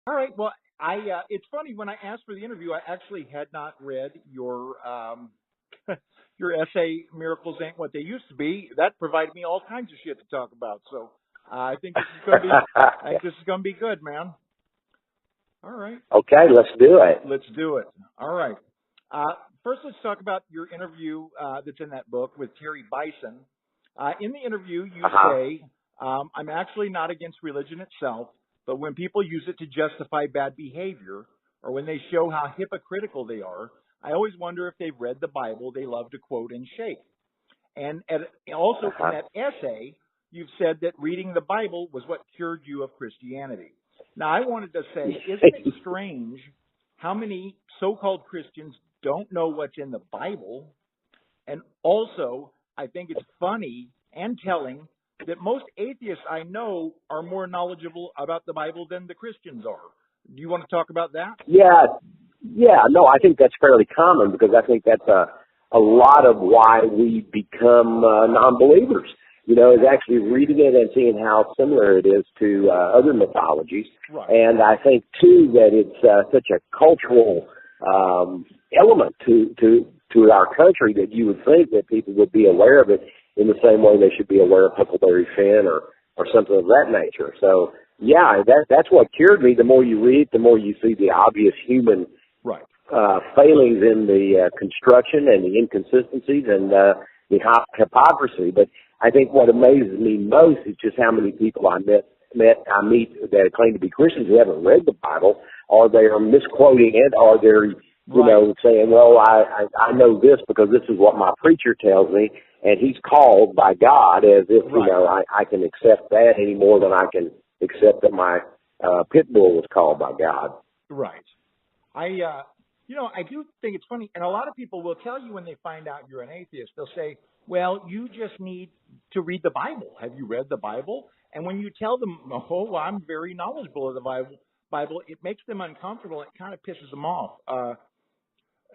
All right. Well, it's funny when I asked for the interview, I actually had not read your your essay, "Miracles Ain't What They Used to Be." That provided me all kinds of shit to talk about. So I think this is going to be, I think this is going to be good, man. All right. Okay, let's do it. Let's do it. All right. First, let's talk about your interview that's in that book with Terry Bison. In the interview, you say, I'm actually not against religion itself, but when people use it to justify bad behavior or when they show how hypocritical they are, I always wonder if they've read the Bible they love to quote and shake. And also in that essay, you've said that reading the Bible was what cured you of Christianity. Now, I wanted to say, isn't it strange how many so-called Christians don't know what's in the Bible? And also, I think it's funny and telling that most atheists I know are more knowledgeable about the Bible than the Christians are. Do you want to talk about that? Yeah, no, I think that's fairly common because I think that's a lot of why we become non-believers. You know, is actually reading it and seeing how similar it is to other mythologies. Right. And I think, too, that it's such a cultural element to our country that you would think that people would be aware of it in the same way they should be aware of Huckleberry Finn or something of that nature. So, yeah, that's what cured me. The more you read, the more you see the obvious human failings in the construction and the inconsistencies and the hypocrisy. But I think what amazes me most is just how many people I meet that claim to be Christians who haven't read the Bible, or they are misquoting it, or they're saying, well, I know this because this is what my preacher tells me, and he's called by God, as if you know I can accept that any more than I can accept that my pit bull was called by God. Right. I do think it's funny, and a lot of people will tell you when they find out you're an atheist, they'll say, well, you just need to read the Bible. Have you read the Bible? And when you tell them, oh, well, I'm very knowledgeable of the Bible, it makes them uncomfortable. It kind of pisses them off. No,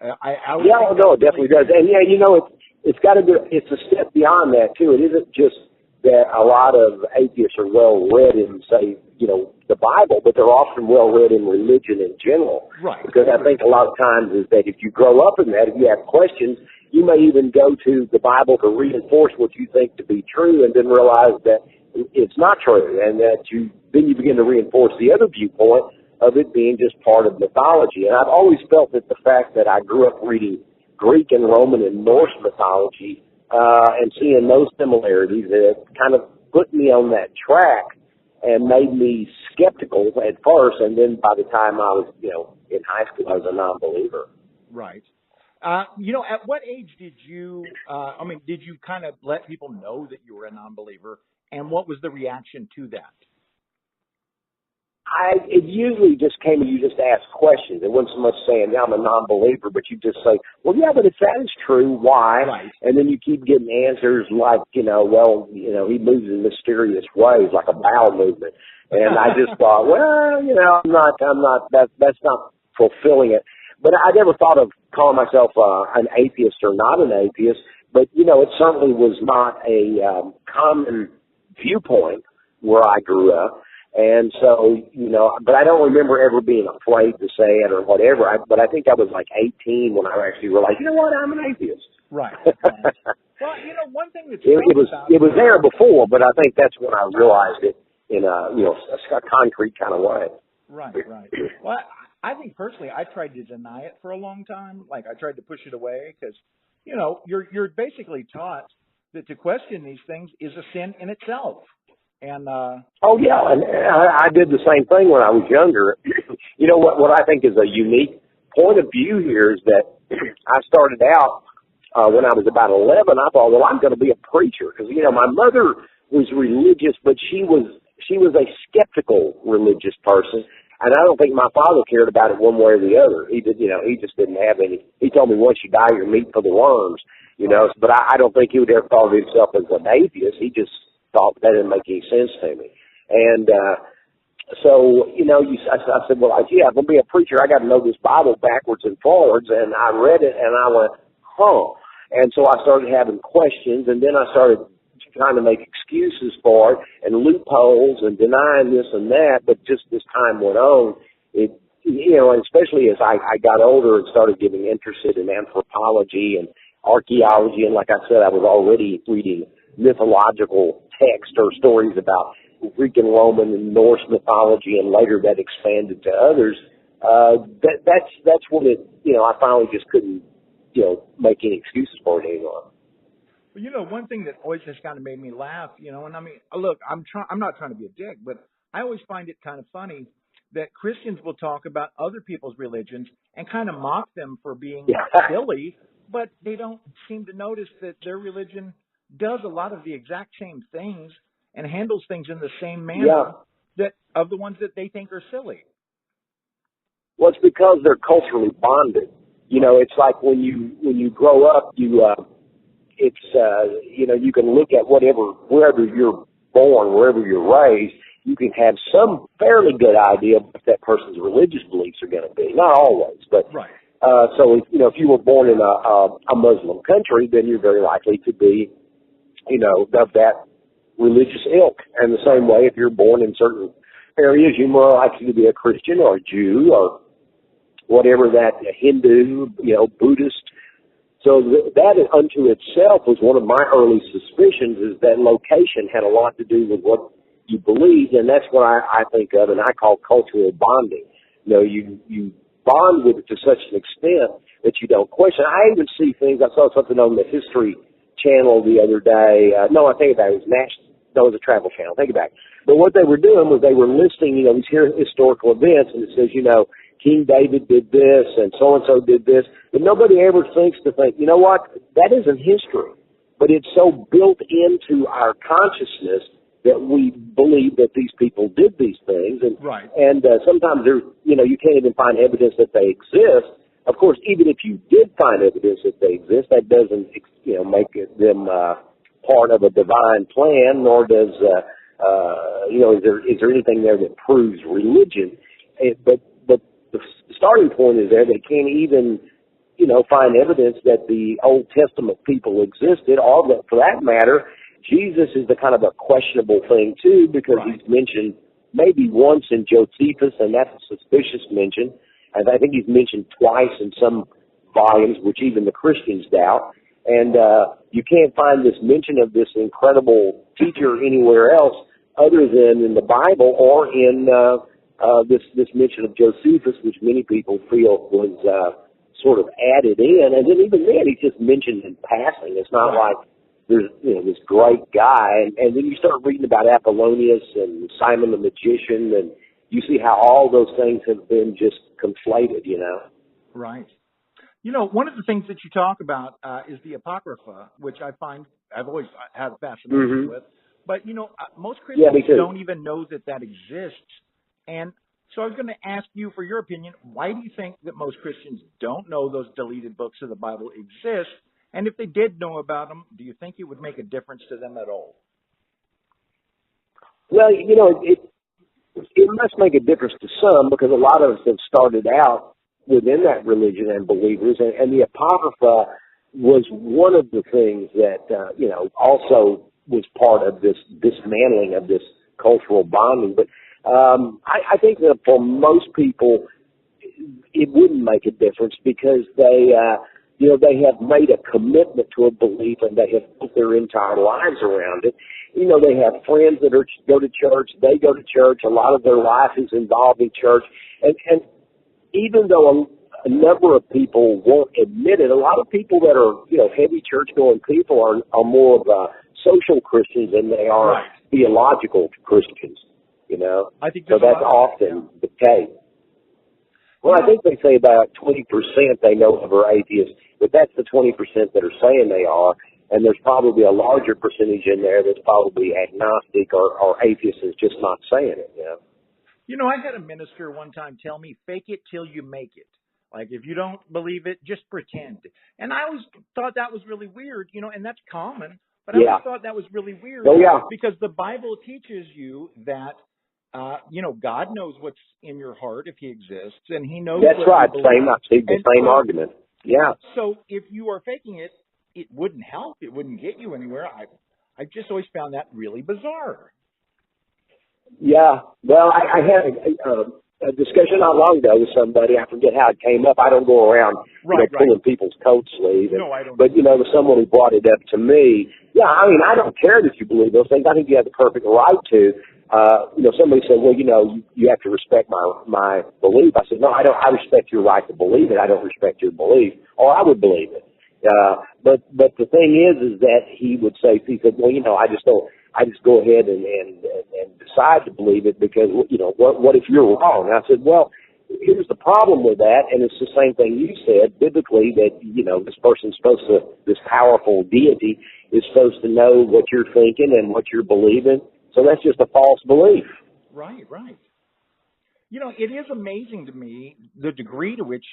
it definitely does. And yeah, you know, it's got to be. It's a step beyond that too. It isn't just that a lot of atheists are well read in, say, you know, the Bible, but they're often well read in religion in general. Right. Because I think a lot of times is that if you grow up in that, if you have questions, you may even go to the Bible to reinforce what you think to be true, and then realize that it's not true, and that then you begin to reinforce the other viewpoint of it being just part of mythology. And I've always felt that the fact that I grew up reading Greek and Roman and Norse mythology and seeing those similarities, it kind of put me on that track and made me skeptical at first, and then by the time I was, you know, in high school, I was a non-believer. Right. At what age did you kind of let people know that you were a non-believer, and what was the reaction to that? It usually just came and you just ask questions. It wasn't so much saying, yeah, I'm a non-believer, but you just say, well, yeah, but if that is true, why? Right. And then you keep getting answers like, he moves in mysterious ways, like a bowel movement. And I just thought, well, that's not fulfilling it. But I never thought of calling myself an atheist or not an atheist. But, it certainly was not a common viewpoint where I grew up. And so, but I don't remember ever being afraid to say it or whatever. But I think I was like 18 when I actually realized, you know what, I'm an atheist. Right. Well, one thing that's it was there before, but I think that's when I realized it in a concrete kind of way. Right. Well, I think personally, I tried to deny it for a long time. Like I tried to push it away because, you're basically taught that to question these things is a sin in itself. And and I did the same thing when I was younger. What I think is a unique point of view here is that I started out when I was about 11. I thought, well, I'm going to be a preacher because my mother was religious, but she was a skeptical religious person, and I don't think my father cared about it one way or the other. He just didn't have any. He told me once you die, you're meat for the worms, But I don't think he would ever thought of himself as an atheist. He just thought that didn't make any sense to me. And so, I said, well, I'm going to be a preacher. I got to know this Bible backwards and forwards. And I read it, and I went, And so I started having questions, and then I started trying to make excuses for it and loopholes and denying this and that. But just as time went on, especially as I got older and started getting interested in anthropology and archaeology, and like I said, I was already reading mythological text or stories about Greek and Roman and Norse mythology, and later that expanded to others. That's when it, I finally just couldn't, make any excuses for it anymore. Well, one thing that always just kind of made me laugh, and I mean, look, I'm not trying to be a dick, but I always find it kind of funny that Christians will talk about other people's religions and kind of mock them for being silly, but they don't seem to notice that their religion does a lot of the exact same things and handles things in the same manner that of the ones that they think are silly. Well, it's because they're culturally bonded. It's like when you grow up, you can look at wherever you're born, wherever you're raised, you can have some fairly good idea of what that person's religious beliefs are going to be. Not always, but right. So if you were born in a Muslim country, then you're very likely to be, of that religious ilk. And the same way, if you're born in certain areas, you're more likely to be a Christian or a Jew or whatever that Hindu, Buddhist. So that unto itself was one of my early suspicions, is that location had a lot to do with what you believed, and that's what I think of and I call cultural bonding. You bond with it to such an extent that you don't question. I even see things. I saw something on the History Channel the other day. It was a Travel Channel. Take it back. But what they were doing was they were listing, these historical events, and it says, King David did this and so did this, but nobody ever thinks to think, what, that isn't history, but it's so built into our consciousness that we believe that these people did these things, and right. And sometimes you can't even find evidence that they exist. Of course, even if you did find evidence that they exist, that doesn't make them part of a divine plan, nor does is there anything there that proves religion? But the starting point is there. They can't even find evidence that the Old Testament people existed, or that, for that matter, Jesus is the kind of a questionable thing too, because he's mentioned maybe once in Josephus, and that's a suspicious mention. And I think he's mentioned twice in some volumes, which even the Christians doubt. And you can't find this mention of this incredible teacher anywhere else other than in the Bible or in this mention of Josephus, which many people feel was sort of added in. And then even then, he's just mentioned in passing. It's not like there's this great guy. And then you start reading about Apollonius and Simon the Magician, and you see how all those things have been just conflated, Right. One of the things that you talk about is the Apocrypha, which I find I've always had a fascination with. But, most Christians don't even know that exists. And so I was going to ask you for your opinion, why do you think that most Christians don't know those deleted books of the Bible exist? And if they did know about them, do you think it would make a difference to them at all? Well, it must make a difference to some, because a lot of us have started out within that religion and believers, and the Apocrypha was one of the things that, also was part of this dismantling of this cultural bonding. But I think that for most people, it wouldn't make a difference, because they have made a commitment to a belief, and they have built their entire lives around it. They have friends that go to church. They go to church. A lot of their life is involved in church. And even though a number of people won't admit it, a lot of people that are, heavy church-going people are more of social Christians than they are theological Christians, I think so that's often the case. Well, I think they say about 20% they know of are atheists, but that's the 20% that are saying they are, and there's probably a larger percentage in there that's probably agnostic or atheist is just not saying it, I had a minister one time tell me, fake it till you make it. Like, if you don't believe it, just pretend. And I always thought that was really weird, and that's common, but I always thought that was really weird because the Bible teaches you that God knows what's in your heart if he exists, and he knows. That's right. Same argument. Yeah. So if you are faking it, it wouldn't help. It wouldn't get you anywhere. I just always found that really bizarre. Yeah. Well, I had a discussion not long ago with somebody. I forget how it came up. I don't go around pulling people's coat sleeve. No, I don't. But, there was someone who brought it up to me. Yeah, I mean, I don't care that you believe those things. I think you have the perfect right to. Somebody said, well, you have to respect my belief. I said, no, I don't. I respect your right to believe it. I don't respect your belief, or I would believe it. But the thing is that he would say, he said, well, I just don't. I just go ahead and decide to believe it because, what if you're wrong? And I said, well, here's the problem with that, and it's the same thing you said, biblically, that, this person's supposed to, this powerful deity is supposed to know what you're thinking and what you're believing. So that's just a false belief. Right. It is amazing to me the degree to which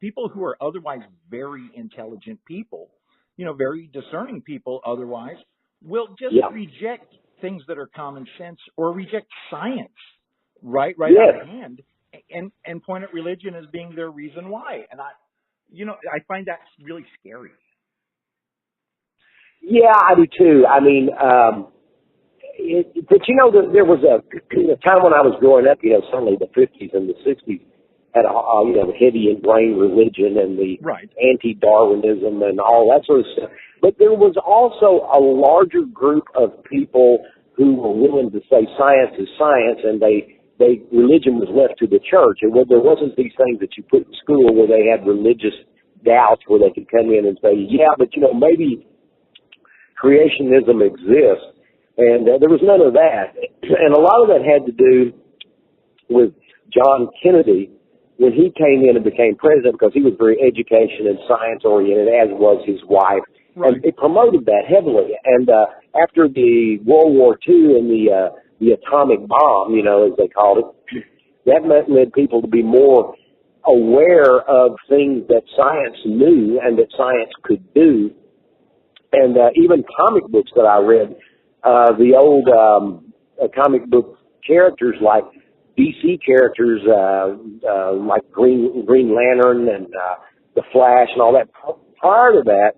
people who are otherwise very intelligent people, very discerning people otherwise, will just reject things that are common sense or reject science right out of hand and point at religion as being their reason why. And I find that really scary. Yeah, I do too. I mean, there was a time when I was growing up, certainly the 50s and the 60s had the heavy ingrained religion and the anti-Darwinism and all that sort of stuff. But there was also a larger group of people who were willing to say science is science, and religion was left to the church. And there wasn't these things that you put in school where they had religious doubts where they could come in and say, yeah, but maybe creationism exists. And there was none of that. And a lot of that had to do with John Kennedy when he came in and became president, because he was very education and science oriented, as was his wife. Right. And it promoted that heavily. And after the World War II and the atomic bomb, as they called it, that led people to be more aware of things that science knew and that science could do. And even comic books that I read, the old comic book characters like DC characters like Green Lantern and the Flash and all that. Prior to that,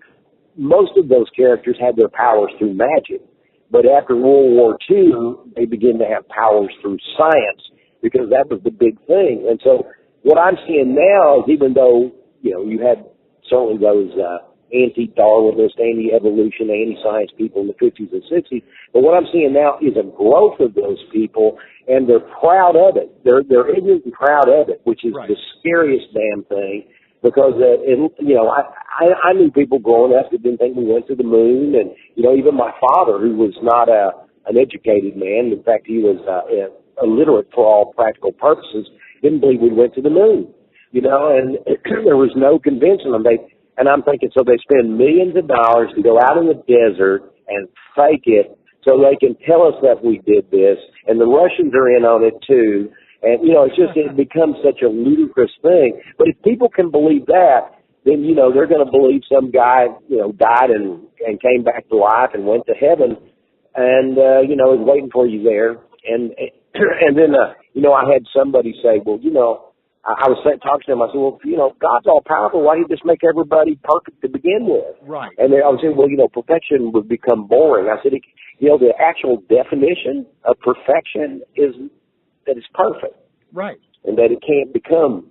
most of those characters had their powers through magic. But after World War II, they began to have powers through science because that was the big thing. And so what I'm seeing now is, even though, you had certainly those anti-Darwinist, anti-evolution, anti-science people in the 50s and 60s, but what I'm seeing now is a growth of those people, and they're proud of it. They're ignorant and proud of it, which is the scariest damn thing, because, I knew people growing up that didn't think we went to the moon, and, even my father, who was not an educated man, in fact, he was illiterate for all practical purposes, didn't believe we went to the moon, and there was no convincing them. And I'm thinking, so they spend millions of dollars to go out in the desert and fake it so they can tell us that we did this, and the Russians are in on it too. And, it becomes such a ludicrous thing. But if people can believe that, then, they're going to believe some guy, died and came back to life and went to heaven and, is waiting for you there. And then, I had somebody say, well, I was talking to him. I said, well, God's all powerful. Why don't you just make everybody perfect to begin with? Right. And I was saying, well, perfection would become boring. I said, the actual definition of perfection is that it's perfect. Right. And that it can't become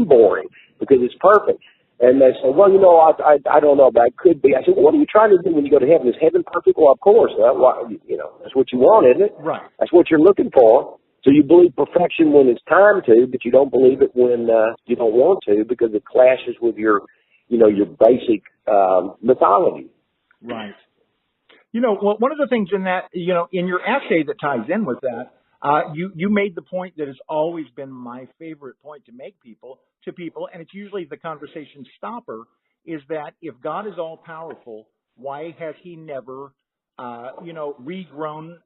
boring because it's perfect. And they said, well, I don't know, but it could be. I said, well, what are you trying to do when you go to heaven? Is heaven perfect? Well, of course. That's what you want, isn't it? Right. That's what you're looking for. So you believe perfection when it's time to, but you don't believe it when you don't want to, because it clashes with your basic mythology. Right. One of the things in that, in your essay that ties in with that, you made the point that has always been my favorite point to make to people, and it's usually the conversation stopper, is that if God is all powerful, why has he never, regrown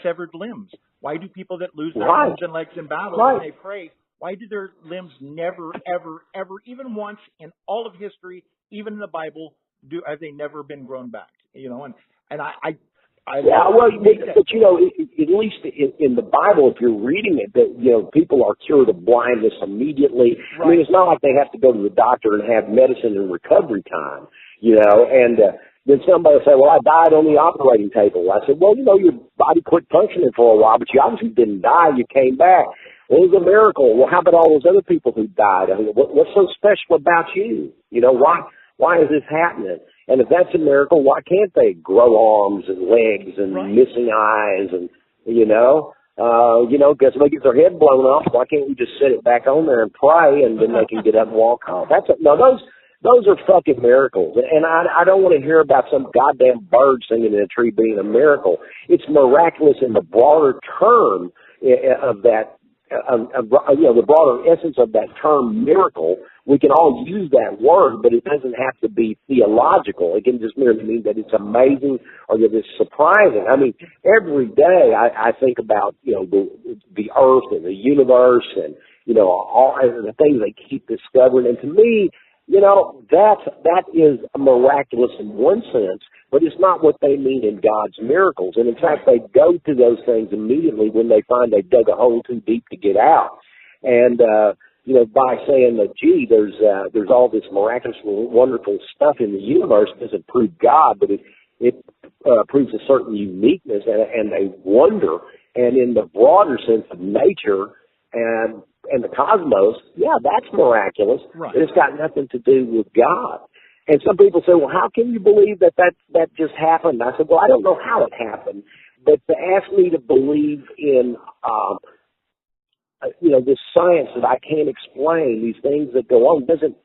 severed limbs? Why do people that lose their arms and legs in battle when they pray, why do their limbs never, ever, ever, even once in all of history, even in the Bible, have they never been grown back? At least in the Bible, if you're reading it, that people are cured of blindness immediately. Right. I mean, it's not like they have to go to the doctor and have medicine and recovery time, and then somebody will say, well, I died on the operating table. I said, well, your body quit functioning for a while, but you obviously didn't die. You came back. Well, it was a miracle. Well, how about all those other people who died? I mean, what's so special about you? Why is this happening? And if that's a miracle, why can't they grow arms and legs and missing eyes and, because they get their head blown off, why can't we just sit it back on there and pray and then they can get up and walk off? Those are fucking miracles. And I don't want to hear about some goddamn bird singing in a tree being a miracle. It's miraculous in the broader term of that, the broader essence of that term miracle. We can all use that word, but it doesn't have to be theological. It can just merely mean that it's amazing or that it's surprising. I mean, every day I think about, the earth and the universe and, all the things they keep discovering. And to me, that is miraculous in one sense, but it's not what they mean in God's miracles. And in fact, they go to those things immediately when they find they dug a hole too deep to get out. And, by saying that, gee, there's all this miraculous, wonderful stuff in the universe, doesn't prove God, but it proves a certain uniqueness and a wonder. And in the broader sense of nature and the cosmos, yeah, that's miraculous. Right. But it's got nothing to do with God. And some people say, well, how can you believe that just happened? I said, well, I don't know how it happened, but to ask me to believe in, this science that I can't explain, these things that go on, doesn't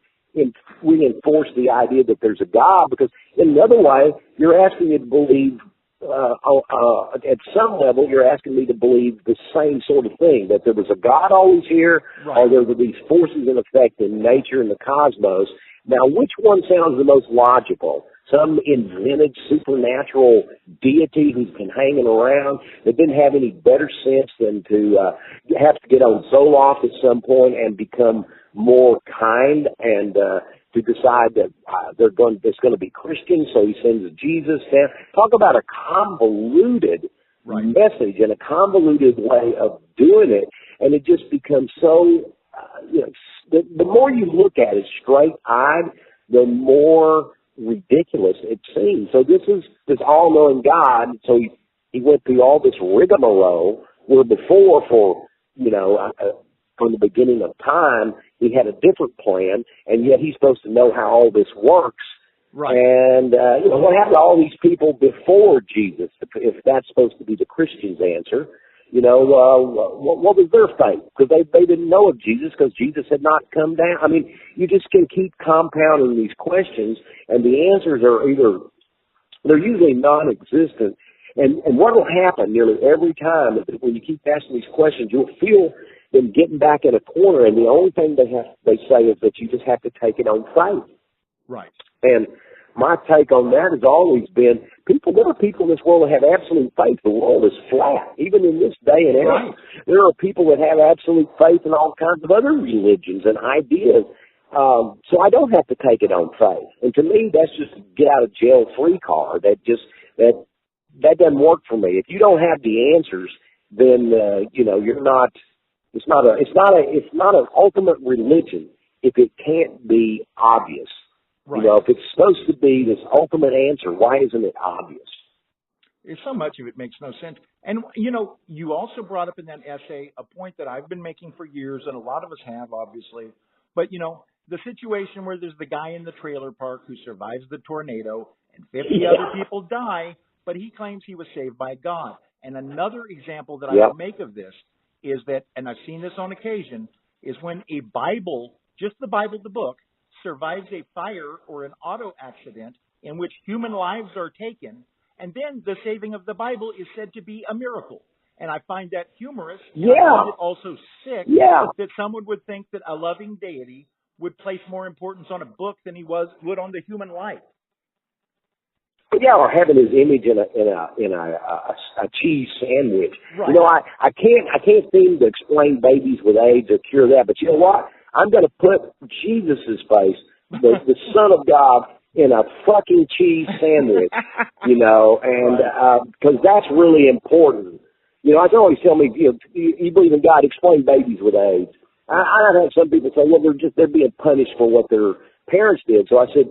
reinforce the idea that there's a God, because in another way, you're asking me to believe, at some level, you're asking me to believe the same sort of thing, that there was a God always here, or there were these forces in effect in nature and the cosmos. Now, which one sounds the most logical? Some invented supernatural deity who's been hanging around that didn't have any better sense than to have to get on Zoloft at some point and become more kind and to decide that there's going to be Christians, so he sends Jesus down. Talk about a convoluted message and a convoluted way of doing it, and it just becomes so, the more you look at it straight-eyed, the more ridiculous it seems. So this is this all-knowing God, so he went through all this rigmarole, where before, from the beginning of time, he had a different plan, and yet he's supposed to know how all this works. Right. And, what happened to all these people before Jesus, if that's supposed to be the Christian's answer? What was their fate? Because they didn't know of Jesus because Jesus had not come down. I mean, you just can keep compounding these questions, and the answers are they're usually non-existent. And what will happen nearly every time is that when you keep asking these questions, you'll feel them getting back in a corner, and the only thing they say is that you just have to take it on faith. Right. And my take on that has always been, there are people in this world that have absolute faith. The world is flat. Even in this day and age, there are people that have absolute faith in all kinds of other religions and ideas. So I don't have to take it on faith. And to me, that's just a get out of jail free card. That doesn't work for me. If you don't have the answers, then you're not. It's not an ultimate religion if it can't be obvious. Right. If it's supposed to be this ultimate answer, why isn't it obvious? So much of it makes no sense. And, you also brought up in that essay a point that I've been making for years, and a lot of us have, obviously. But, the situation where there's the guy in the trailer park who survives the tornado and 50 other people die, but he claims he was saved by God. And another example that I would make of this is that, and I've seen this on occasion, is when a Bible, just the Bible, the book, survives a fire or an auto accident in which human lives are taken, and then the saving of the Bible is said to be a miracle. And I find that humorous. And I find it also sick that someone would think that a loving deity would place more importance on a book than he would on the human life. Yeah, or having his image in a cheese sandwich. Right. I can't seem to explain babies with AIDS or cure that, but you know what? I'm going to put Jesus' face, the Son of God, in a fucking cheese sandwich, and because that's really important. I can always tell me, you believe in God, explain babies with AIDS. I've had some people say, well, they're being punished for what they're parents did. So I said,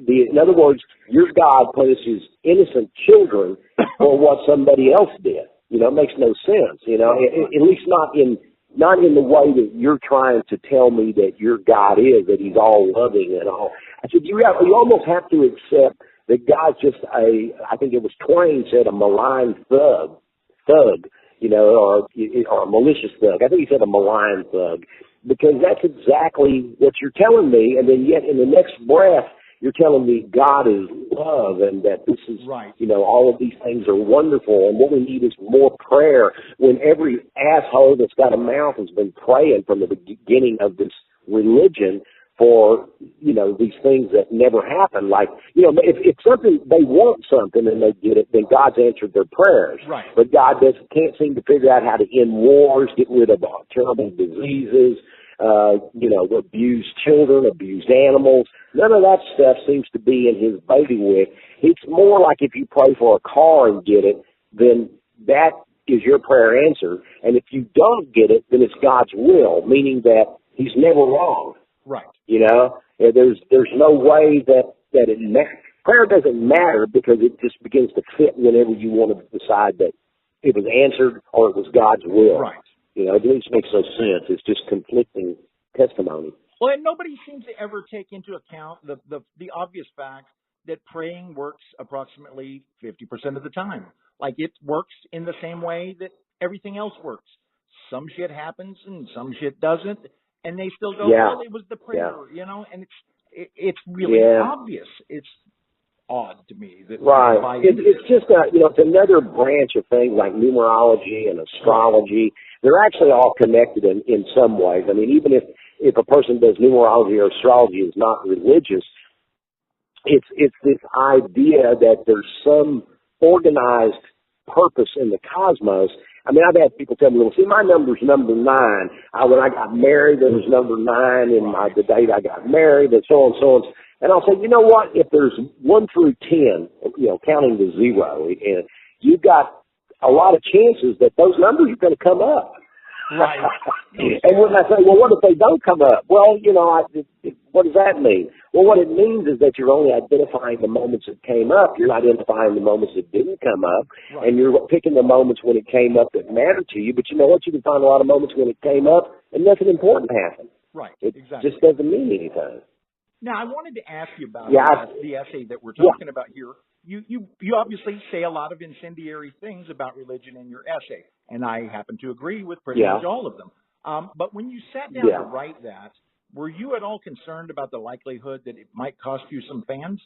in other words, your God punishes innocent children for what somebody else did. You know, it makes no sense. You know, at least not in the way that you're trying to tell me that your God is, that He's all loving and all. I said, you almost have to accept that God's just I think it was Twain said, a malign thug, you know, or a malicious thug. I think he said a malign thug, because that's exactly what you're telling me. And then yet in the next breath, you're telling me God is love and that this is, you know, all of these things are wonderful. And what we need is more prayer, when every asshole that's got a mouth has been praying from the beginning of this religion for, you know, these things that never happen. Like, you know, if something, they want something and they get it, then God's answered their prayers. Right. But God can't seem to figure out how to end wars, get rid of terrible diseases, you know, abuse children, abuse animals. None of that stuff seems to be in His bailiwick. It's more like if you pray for a car and get it, then that is your prayer answered. And if you don't get it, then it's God's will, meaning that He's never wrong. Right. You know, there's no way that it matters. Prayer doesn't matter because it just begins to fit whenever you want to decide that it was answered or it was God's will. Right. You know, it just makes no sense. It's just conflicting testimony. Well, and nobody seems to ever take into account the obvious fact that praying works approximately 50% of the time. Like, it works in the same way that everything else works. Some shit happens and some shit doesn't. And they still go, well, it was the prayer, you know, and it's really obvious. It's odd to me that it's just you know, it's another branch of things like numerology and astrology. They're actually all connected in some ways. I mean, even if a person does numerology or astrology is not religious, it's this idea that there's some organized purpose in the cosmos. I mean, I've had people tell me, well, see, my number's number 9. When I got married, there was number 9 in the date I got married, and so on and so on. And I'll say, you know what? If there's 1 through 10, you know, counting to 0, and you've got a lot of chances that those numbers are going to come up. Right. And when I say, well, what if they don't come up? Well, you know, what does that mean? Well, what it means is that you're only identifying the moments that came up. You're not identifying the moments that didn't come up. Right. And you're picking the moments when it came up that mattered to you. But you know what? You can find a lot of moments when it came up and nothing important happened. Right. It exactly. just doesn't mean anything. Now, I wanted to ask you about the essay that we're talking about here. You obviously say a lot of incendiary things about religion in your essay, and I happen to agree with pretty much all of them. But when you sat down to write that, were you at all concerned about the likelihood that it might cost you some fans?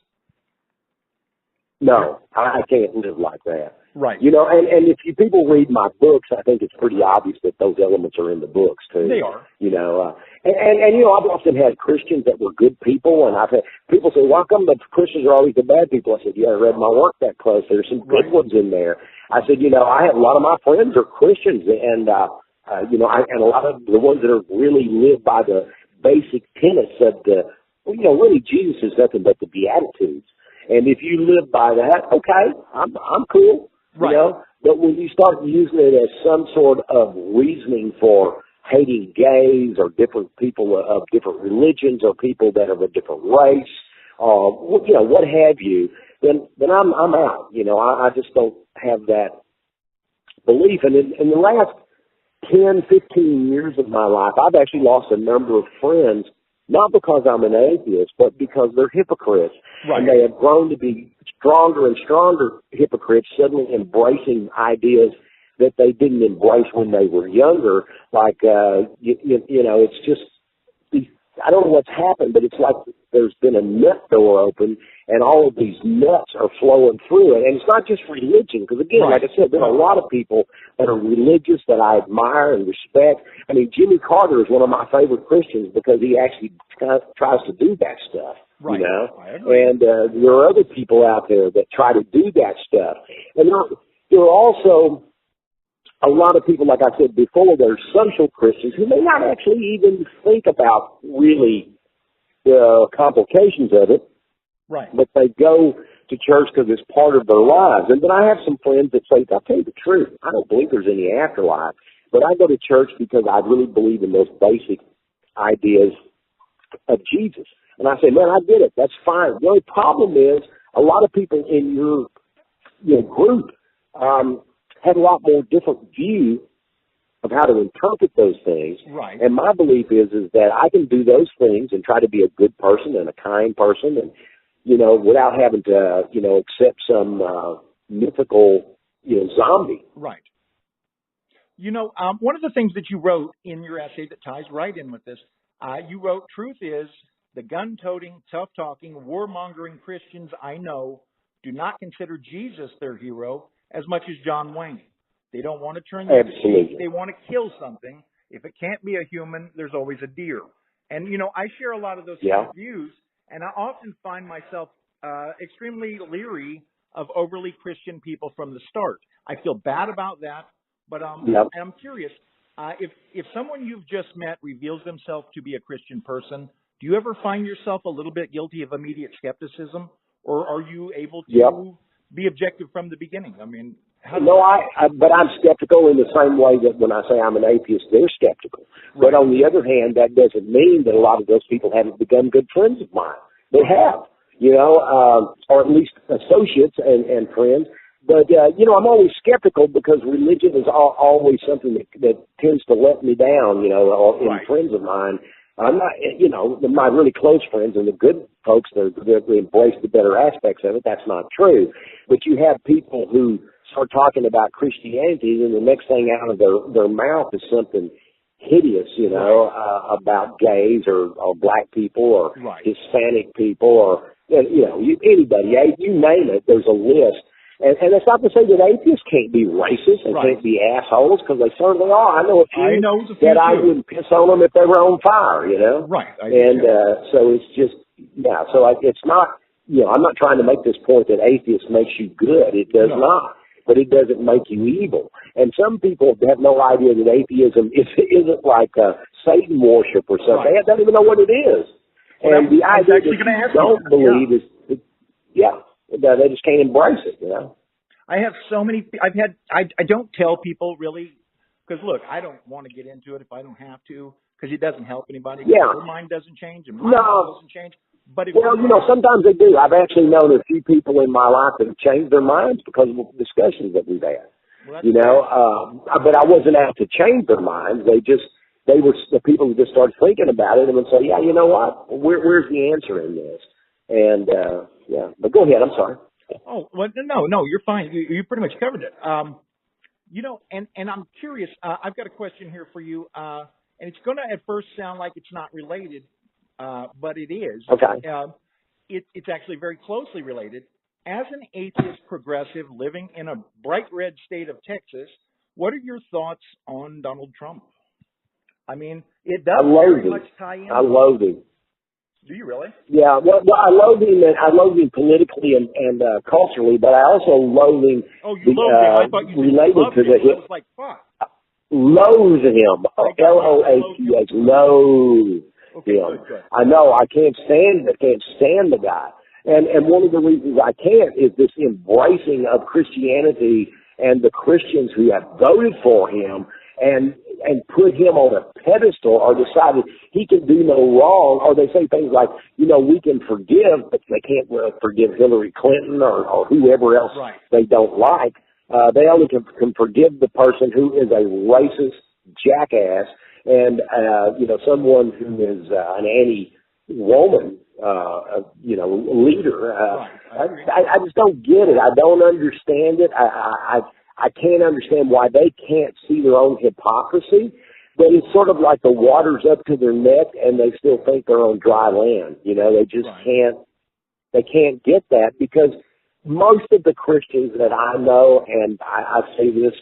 No, I can't live like that. Right. You know, and if people read my books, I think it's pretty obvious that those elements are in the books too. They are. You know, and you know, I've often had Christians that were good people, and I've had people say, "Why come the Christians are always the bad people?" I said, "You haven't read my work that close. There's some good ones in there." I said, "You know, I have a lot of my friends are Christians, and you know, and a lot of the ones that are really live by the basic tenets of you know, really Jesus is nothing but the Beatitudes." And if you live by that, okay, I'm cool, you know. But when you start using it as some sort of reasoning for hating gays or different people of different religions or people that are of a different race, you know, what have you, then I'm out. You know, I just don't have that belief. And in the last 10, 15 years of my life, I've actually lost a number of friends, not because I'm an atheist, but because they're hypocrites. Right. And they have grown to be stronger and stronger hypocrites, suddenly embracing ideas that they didn't embrace when they were younger. Like, you know, it's just, I don't know what's happened, but it's like there's been a nut door open and all of these nuts are flowing through it. And it's not just religion, because again, like I said, there are a lot of people that are religious that I admire and respect. I mean, Jimmy Carter is one of my favorite Christians because he actually tries to do that stuff. Right. You know, and there are other people out there that try to do that stuff. And there are also a lot of people, like I said before, that are social Christians who may not actually even think about really the complications of it. Right. But they go to church because it's part of their lives. And then I have some friends that say, I'll tell you the truth, I don't believe there's any afterlife, but I go to church because I really believe in those basic ideas of Jesus. And I say, man, I get it. That's fine. The only problem is a lot of people in your group had a lot more different view of how to interpret those things. Right. And my belief is that I can do those things and try to be a good person and a kind person and, without having to, accept some mythical, zombie. Right. One of the things that you wrote in your essay that ties right in with this, you wrote, truth is, the gun-toting, tough-talking, warmongering Christians I know do not consider Jesus their hero as much as John Wayne. They don't want to turn the cheek. They want to kill something. If it can't be a human, there's always a deer. And, I share a lot of those kind of views, and I often find myself extremely leery of overly Christian people from the start. I feel bad about that, but and I'm curious, if someone you've just met reveals themselves to be a Christian person, do you ever find yourself a little bit guilty of immediate skepticism, or are you able to be objective from the beginning? I mean, but I'm skeptical in the same way that when I say I'm an atheist, they're skeptical. Right. But on the other hand, that doesn't mean that a lot of those people haven't become good friends of mine. They have, or at least associates and friends. But, I'm always skeptical because religion is always something that tends to let me down, in friends of mine. I'm not, my really close friends and the good folks that embrace the better aspects of it, that's not true. But you have people who start talking about Christianity and the next thing out of their mouth is something hideous, about gays or black people or Hispanic people or, anybody, you name it, there's a list. And that's not to say that atheists can't be racist and can't be assholes, because they certainly are. I know a few that I wouldn't piss on them if they were on fire, Right. So it's just, it's not, I'm not trying to make this point that atheist makes you good. It does not. But it doesn't make you evil. And some people have no idea that atheism isn't like Satan worship or something. They don't even know what it is. Well, and the idea that you don't believe is, they just can't embrace it, I have so many, I don't tell people really, because look, I don't want to get into it if I don't have to, because it doesn't help anybody. Their mind doesn't change and mine doesn't change. But sometimes they do. I've actually known a few people in my life that have changed their minds because of discussions that we've had. Well, but I wasn't out to change their minds. They were the people who just started thinking about it and would say, yeah, you know what? Where's the answer in this? And, but go ahead. I'm sorry. Oh, well, no, you're fine. You pretty much covered it. And I'm curious, I've got a question here for you, and it's going to at first sound like it's not related, but it is. Okay. It's actually very closely related. As an atheist progressive living in a bright red state of Texas, what are your thoughts on Donald Trump? I mean, it does very much tie in. I loathe him. Do you really? Yeah, well, I loathe him. I loathe him politically and culturally, but I also loathe him. Oh, you loathe him? I thought you related to him. I was like, fuck. Loathe him. Loath. Loathe him. Good. I know. I can't stand the guy. And one of the reasons I can't is this embracing of Christianity and the Christians who have voted for him and put him on a pedestal or decided he can do no wrong, or they say things like, we can forgive, but they can't forgive Hillary Clinton or whoever else they don't like. They only can forgive the person who is a racist jackass and, someone who is an anti-woman, leader. I just don't get it. I don't understand it. I can't understand why they can't see their own hypocrisy, but it's sort of like the water's up to their neck and they still think they're on dry land. They just can't get that, because most of the Christians that I know, and I say this,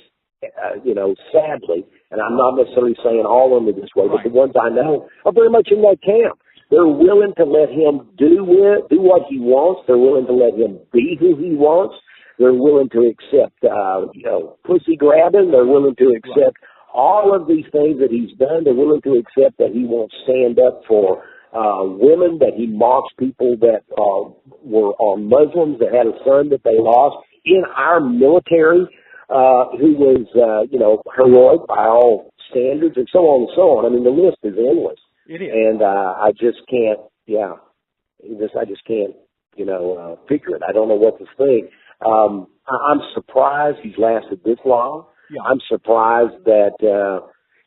sadly, and I'm not necessarily saying all of them are this way, but the ones I know are very much in that camp. They're willing to let him do what he wants. They're willing to let him be who he wants. They're willing to accept, pussy grabbing. They're willing to accept all of these things that he's done. They're willing to accept that he won't stand up for women, that he mocks people that are Muslims that had a son that they lost in our military, who was, heroic by all standards, and so on and so on. I mean, the list is endless. It is. And I just can't, I just can't, figure it. I don't know what to think. I'm surprised he's lasted this long. Yeah. I'm surprised that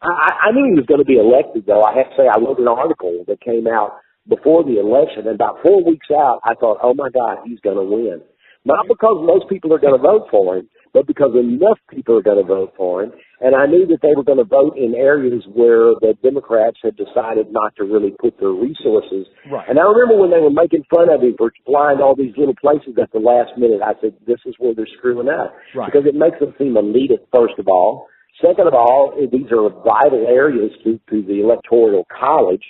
I knew he was going to be elected, though. I have to say, I wrote an article that came out before the election, and about 4 weeks out, I thought, oh, my God, he's going to win. Not because most people are going to vote for him, but because enough people are going to vote for him. And I knew that they were going to vote in areas where the Democrats had decided not to really put their resources. Right. And I remember when they were making fun of him for flying all these little places at the last minute, I said, this is where they're screwing up. Right. Because it makes them seem elitist, first of all. Second of all, these are vital areas to the Electoral College.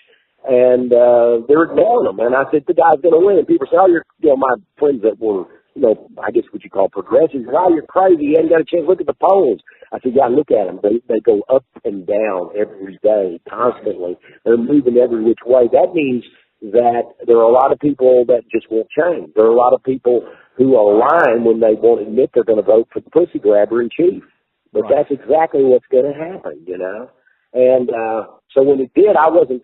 And they're ignoring them. And I said, the guy's going to win. And people say, oh, my friends that were, I guess what you call progressives, oh, you're crazy. You haven't got a chance. Look at the polls. I said, yeah, look at them. They go up and down every day, constantly. They're moving every which way. That means that there are a lot of people that just won't change. There are a lot of people who are lying when they won't admit they're going to vote for the pussy grabber in chief. But right. That's exactly what's going to happen, And so when it did, I wasn't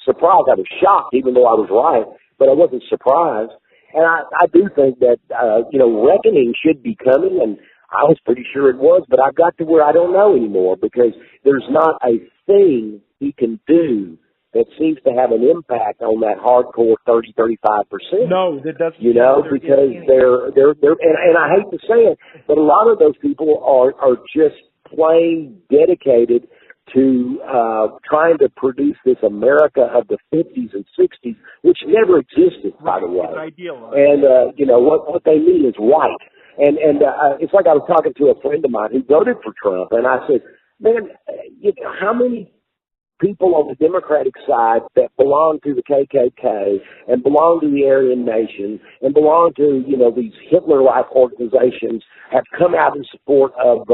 surprised. I was shocked, even though I was right, but I wasn't surprised. And I do think that, reckoning should be coming, and I was pretty sure it was, but I've got to where I don't know anymore because there's not a thing he can do that seems to have an impact on that hardcore 30-35%. No, that doesn't. Because they're and I hate to say it, but a lot of those people are just plain dedicated to trying to produce this America of the 50s and 60s, which never existed, by the way. It's ideal. And what they mean is white. And it's like I was talking to a friend of mine who voted for Trump, and I said, man, how many people on the Democratic side that belong to the KKK and belong to the Aryan Nation and belong to, these Hitler-like organizations have come out in support of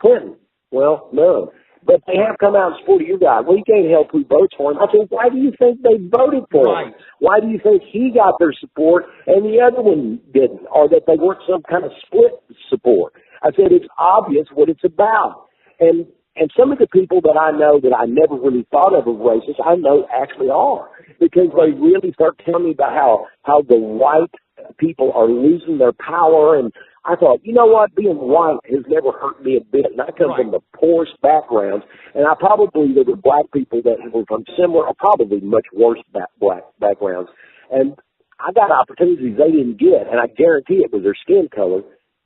Clinton? Well, none. But they have come out in support of you guys. Well, you can't help who votes for him. I said, why do you think they voted for him? Why do you think he got their support and the other one didn't? Or that they weren't some kind of split support? I said, it's obvious what it's about. And some of the people that I know that I never really thought of as racist, I know actually are. Because they really start telling me about how the white people are losing their power. And I thought, you know what, being white has never hurt me a bit. And I come from the poorest backgrounds. And there were black people that were from similar or probably much worse black backgrounds. And I got opportunities they didn't get. And I guarantee it was their skin color.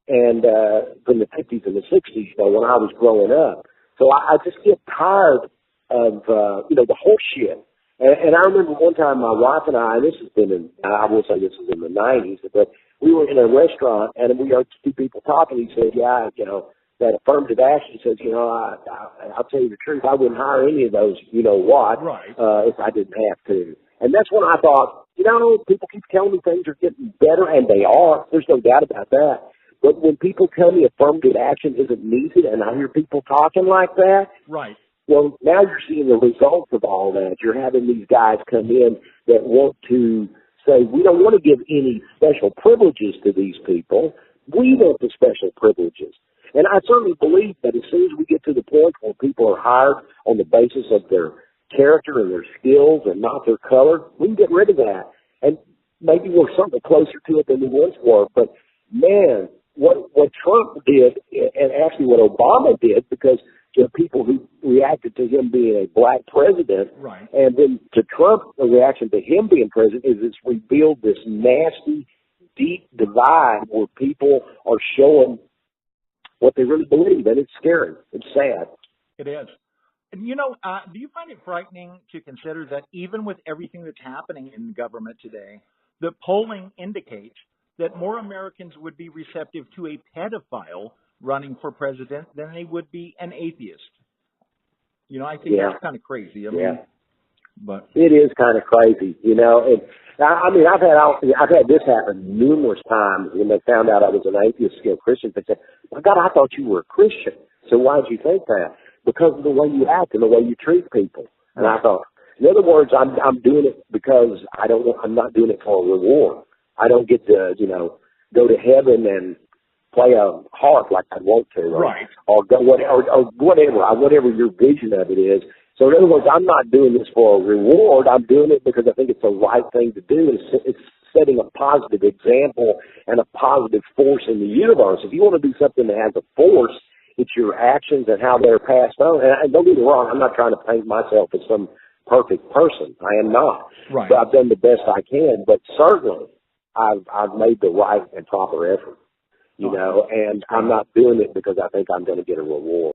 And from the 50s and the 60s, when I was growing up. So I just get tired of, the whole shit. And I remember one time my wife and I this has been I will say this was in the 90s, but we were in a restaurant and we heard two people talking. He said, yeah, that affirmative action. He says, I'll tell you the truth, I wouldn't hire any of those, if I didn't have to. And that's when I thought, people keep telling me things are getting better, and they are. There's no doubt about that. But when people tell me affirmative action isn't needed, and I hear people talking like that, well, now you're seeing the results of all that. You're having these guys come in that want to say, we don't want to give any special privileges to these people. We want the special privileges. And I certainly believe that as soon as we get to the point where people are hired on the basis of their character and their skills and not their color, we can get rid of that. And maybe we're something closer to it than we once were. But, man, what Trump did, and actually what Obama did, because the people who reacted to him being a black president, and then to Trump, the reaction to him being president is it's revealed this nasty, deep divide where people are showing what they really believe, and it's scary. It's sad. It is. And, do you find it frightening to consider that even with everything that's happening in government today, the polling indicates that more Americans would be receptive to a pedophile running for president than they would be an atheist? I think that's kind of crazy. But it is kind of crazy, And, I've had this happen numerous times when they found out I was an atheist, Christian. They said, "My God, I thought you were a Christian. So why did you think that?" Because of the way you act and the way you treat people. And I thought, in other words, I'm doing it because I'm not doing it for a reward. I don't get to, go to heaven and play a harp like I want to, or go whatever your vision of it is. So in other words, I'm not doing this for a reward. I'm doing it because I think it's the right thing to do. It's setting a positive example and a positive force in the universe. If you want to do something that has a force, it's your actions and how they're passed on. And don't get me wrong, I'm not trying to paint myself as some perfect person. I am not. Right. So I've done the best I can, but certainly I've made the right and proper effort, you know, and I'm not doing it because I think I'm going to get a reward.